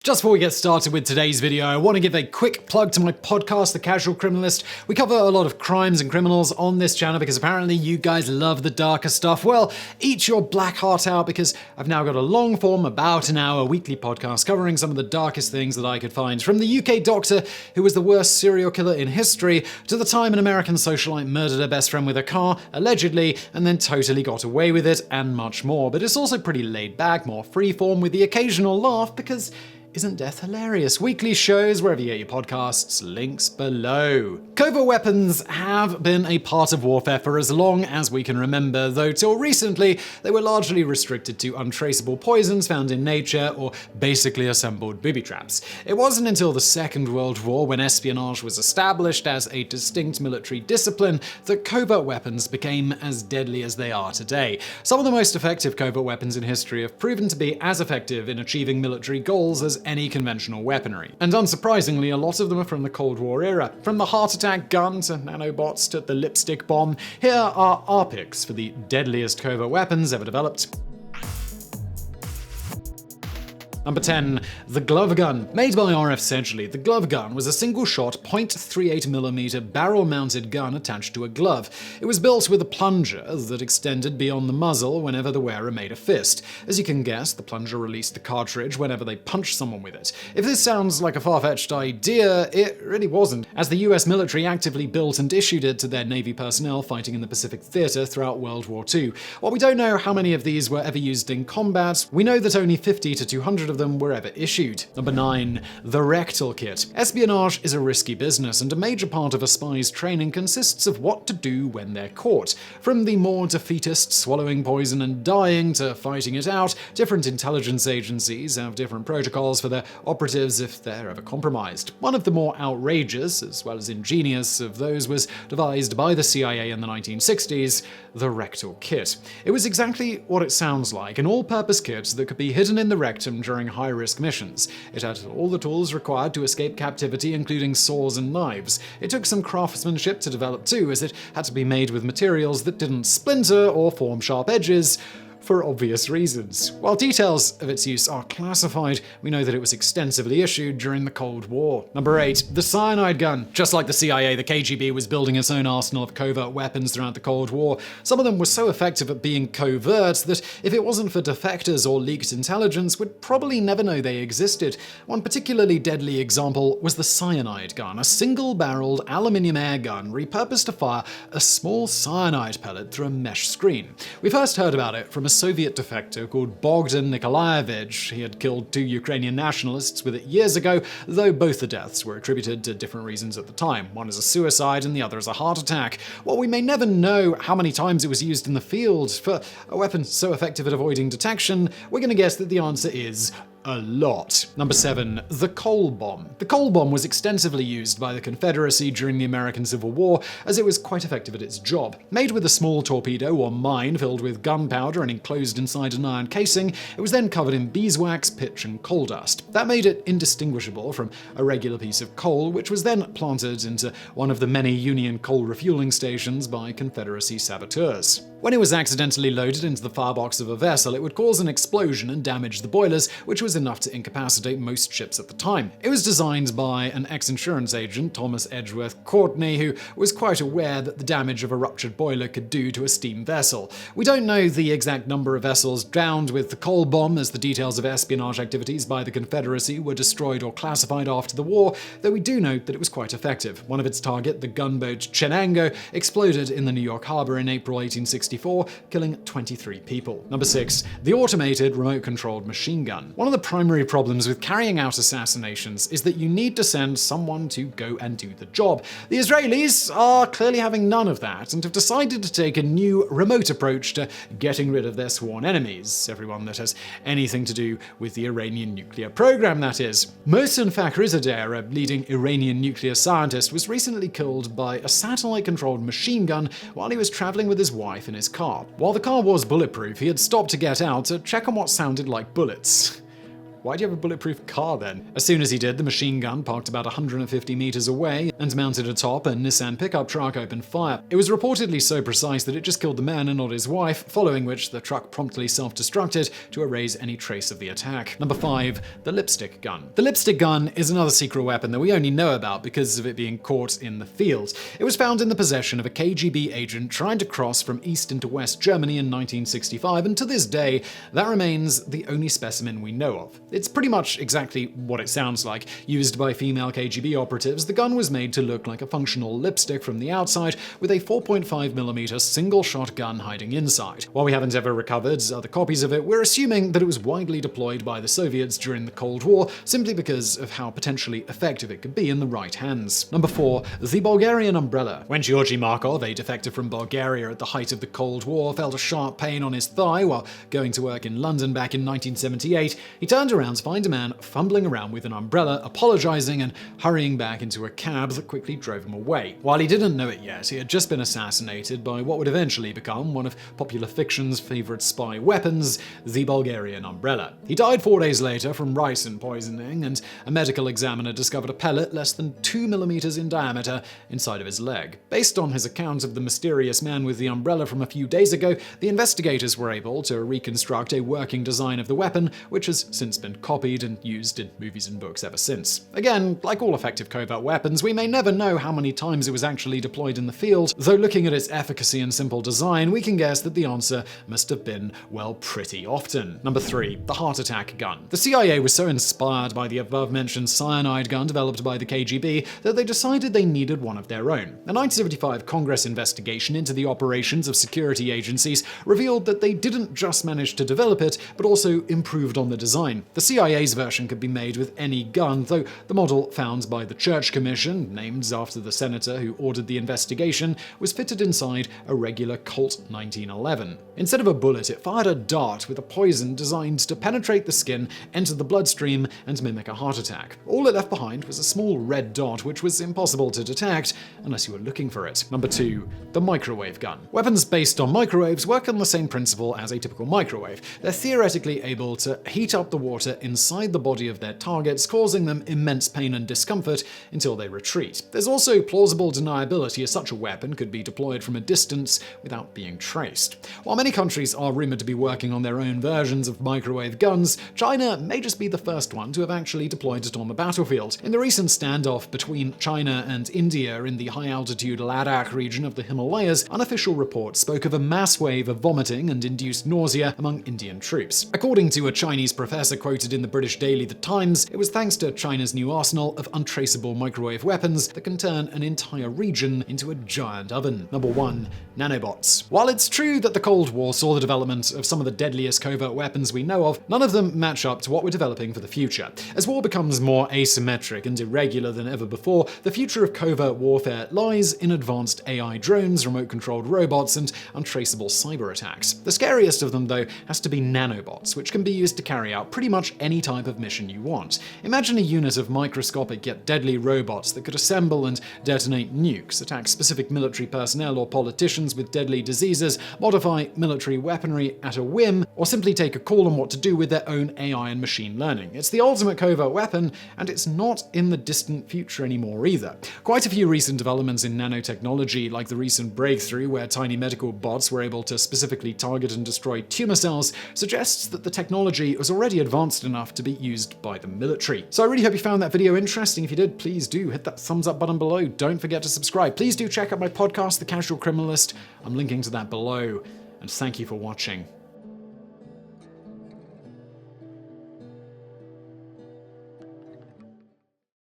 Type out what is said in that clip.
Just before we get started with today's video, I want to give a quick plug to my podcast, The Casual Criminalist. We cover a lot of crimes and criminals on this channel because apparently you guys love the darker stuff. Well, eat your black heart out because I've now got a long form, about an hour weekly podcast covering some of the darkest things that I could find. From the UK doctor who was the worst serial killer in history, to the time an American socialite murdered her best friend with a car, allegedly, and then totally got away with it, and much more. But it's also pretty laid back, more freeform, with the occasional laugh because isn't death hilarious? Weekly shows wherever you get your podcasts, links below. Covert weapons have been a part of warfare for as long as we can remember, though till recently they were largely restricted to untraceable poisons found in nature or basically assembled booby traps. It wasn't until the Second World War, when espionage was established as a distinct military discipline, that covert weapons became as deadly as they are today. Some of the most effective covert weapons in history have proven to be as effective in achieving military goals as any conventional weaponry. And unsurprisingly, a lot of them are from the Cold War era. From the heart attack gun to nanobots to the lipstick bomb, here are our picks for the deadliest covert weapons ever developed. Number 10. The glove gun. Made by RF Sedgley, the glove gun was a single-shot .38mm barrel-mounted gun attached to a glove. It was built with a plunger that extended beyond the muzzle whenever the wearer made a fist. As you can guess, the plunger released the cartridge whenever they punched someone with it. If this sounds like a far-fetched idea, it really wasn't, as the US military actively built and issued it to their Navy personnel fighting in the Pacific Theater throughout World War II. While we don't know how many of these were ever used in combat, we know that only 50 to 200 of them were ever issued. Number 9. The rectal kit. Espionage is a risky business, and a major part of a spy's training consists of what to do when they're caught. From the more defeatist swallowing poison and dying to fighting it out, different intelligence agencies have different protocols for their operatives if they're ever compromised. One of the more outrageous, as well as ingenious, of those was devised by the CIA in the 1960s, the rectal kit. It was exactly what it sounds like, an all-purpose kit that could be hidden in the rectum during high-risk missions. It had all the tools required to escape captivity, including saws and knives. It took some craftsmanship to develop too, as it had to be made with materials that didn't splinter or form sharp edges, for obvious reasons. While details of its use are classified, we know that it was extensively issued during the Cold War. Number 8. The cyanide gun. Just like the CIA, the KGB was building its own arsenal of covert weapons throughout the Cold War. Some of them were so effective at being covert that if it wasn't for defectors or leaked intelligence, we'd probably never know they existed. One particularly deadly example was the cyanide gun, a single-barreled aluminium air gun repurposed to fire a small cyanide pellet through a mesh screen. We first heard about it from a Soviet defector called Bogdan Nikolaevich. He had killed 2 Ukrainian nationalists with it years ago, though both the deaths were attributed to different reasons at the time. One as a suicide and the other as a heart attack. While we may never know how many times it was used in the field, for a weapon so effective at avoiding detection, we're going to guess that the answer is a lot. Number 7. The coal bomb. The coal bomb was extensively used by the Confederacy during the American Civil War, as it was quite effective at its job. Made with a small torpedo or mine filled with gunpowder and enclosed inside an iron casing, it was then covered in beeswax, pitch, and coal dust. That made it indistinguishable from a regular piece of coal, which was then planted into one of the many Union coal refueling stations by Confederacy saboteurs. When it was accidentally loaded into the firebox of a vessel, it would cause an explosion and damage the boilers, which was enough to incapacitate most ships at the time. It was designed by an ex-insurance agent, Thomas Edgeworth Courtney, who was quite aware that the damage of a ruptured boiler could do to a steam vessel. We don't know the exact number of vessels drowned with the coal bomb, as the details of espionage activities by the Confederacy were destroyed or classified after the war, though we do know that it was quite effective. One of its target, the gunboat Chenango, exploded in the New York harbor in April 1864, killing 23 people. Number 6. The automated remote-controlled machine gun. One of the primary problems with carrying out assassinations is that you need to send someone to go and do the job. The Israelis are clearly having none of that and have decided to take a new remote approach to getting rid of their sworn enemies, everyone that has anything to do with the Iranian nuclear program, that is. Mohsen Fakhrizadeh, a leading Iranian nuclear scientist, was recently killed by a satellite-controlled machine gun while he was traveling with his wife in his car. While the car was bulletproof, he had stopped to get out to check on what sounded like bullets. Why do you have a bulletproof car then? As soon as he did, the machine gun parked about 150 meters away and mounted atop a Nissan pickup truck opened fire. It was reportedly so precise that it just killed the man and not his wife, following which the truck promptly self-destructed to erase any trace of the attack. Number 5. The lipstick gun. The lipstick gun is another secret weapon that we only know about because of it being caught in the field. It was found in the possession of a KGB agent trying to cross from East into West Germany in 1965, and to this day, that remains the only specimen we know of. It's pretty much exactly what it sounds like. Used by female KGB operatives, the gun was made to look like a functional lipstick from the outside, with a 4.5mm single-shot gun hiding inside. While we haven't ever recovered other copies of it, we're assuming that it was widely deployed by the Soviets during the Cold War, simply because of how potentially effective it could be in the right hands. Number 4. The Bulgarian umbrella. When Georgy Markov, a defector from Bulgaria at the height of the Cold War, felt a sharp pain on his thigh while going to work in London back in 1978, he turned around to find a man fumbling around with an umbrella, apologizing and hurrying back into a cab that quickly drove him away. While he didn't know it yet, he had just been assassinated by what would eventually become one of popular fiction's favorite spy weapons, the Bulgarian umbrella. He died 4 days later from ricin poisoning, and a medical examiner discovered a pellet less than 2mm in diameter inside of his leg. Based on his account of the mysterious man with the umbrella from a few days ago, the investigators were able to reconstruct a working design of the weapon, which has since been copied and used in movies and books ever since. Again, like all effective covert weapons, we may never know how many times it was actually deployed in the field, though looking at its efficacy and simple design, we can guess that the answer must have been, well, pretty often. Number 3. The heart attack gun. The CIA was so inspired by the above-mentioned cyanide gun developed by the KGB that they decided they needed one of their own. A 1975 Congress investigation into the operations of security agencies revealed that they didn't just manage to develop it, but also improved on the design. The CIA's version could be made with any gun, though the model found by the Church Commission, named after the senator who ordered the investigation, was fitted inside a regular Colt 1911. Instead of a bullet, it fired a dart with a poison designed to penetrate the skin, enter the bloodstream, and mimic a heart attack. All it left behind was a small red dot which was impossible to detect unless you were looking for it. Number 2. The microwave gun. Weapons based on microwaves work on the same principle as a typical microwave. They're theoretically able to heat up the water inside the body of their targets, causing them immense pain and discomfort until they retreat. There's also plausible deniability as such a weapon could be deployed from a distance without being traced. While many countries are rumored to be working on their own versions of microwave guns, China may just be the first one to have actually deployed it on the battlefield. In the recent standoff between China and India in the high-altitude Ladakh region of the Himalayas, unofficial reports spoke of a mass wave of vomiting and induced nausea among Indian troops. According to a Chinese professor quoted in the British daily The Times, it was thanks to China's new arsenal of untraceable microwave weapons that can turn an entire region into a giant oven. Number 1. Nanobots. While it's true that the Cold War saw the development of some of the deadliest covert weapons we know of, none of them match up to what we're developing for the future. As war becomes more asymmetric and irregular than ever before, the future of covert warfare lies in advanced AI drones, remote-controlled robots, and untraceable cyber attacks. The scariest of them, though, has to be nanobots, which can be used to carry out pretty much any type of mission you want. Imagine a unit of microscopic yet deadly robots that could assemble and detonate nukes, attack specific military personnel or politicians with deadly diseases, modify military weaponry at a whim, or simply take a call on what to do with their own AI and machine learning. It's the ultimate covert weapon, and it's not in the distant future anymore either. Quite a few recent developments in nanotechnology, like the recent breakthrough where tiny medical bots were able to specifically target and destroy tumor cells, suggests that the technology was already advanced enough to be used by the military. So I really hope you found that video interesting. If you did, please do hit that thumbs up button below. Don't forget to subscribe. Please do check out my podcast, The Casual Criminalist. I'm linking to that below. And thank you for watching.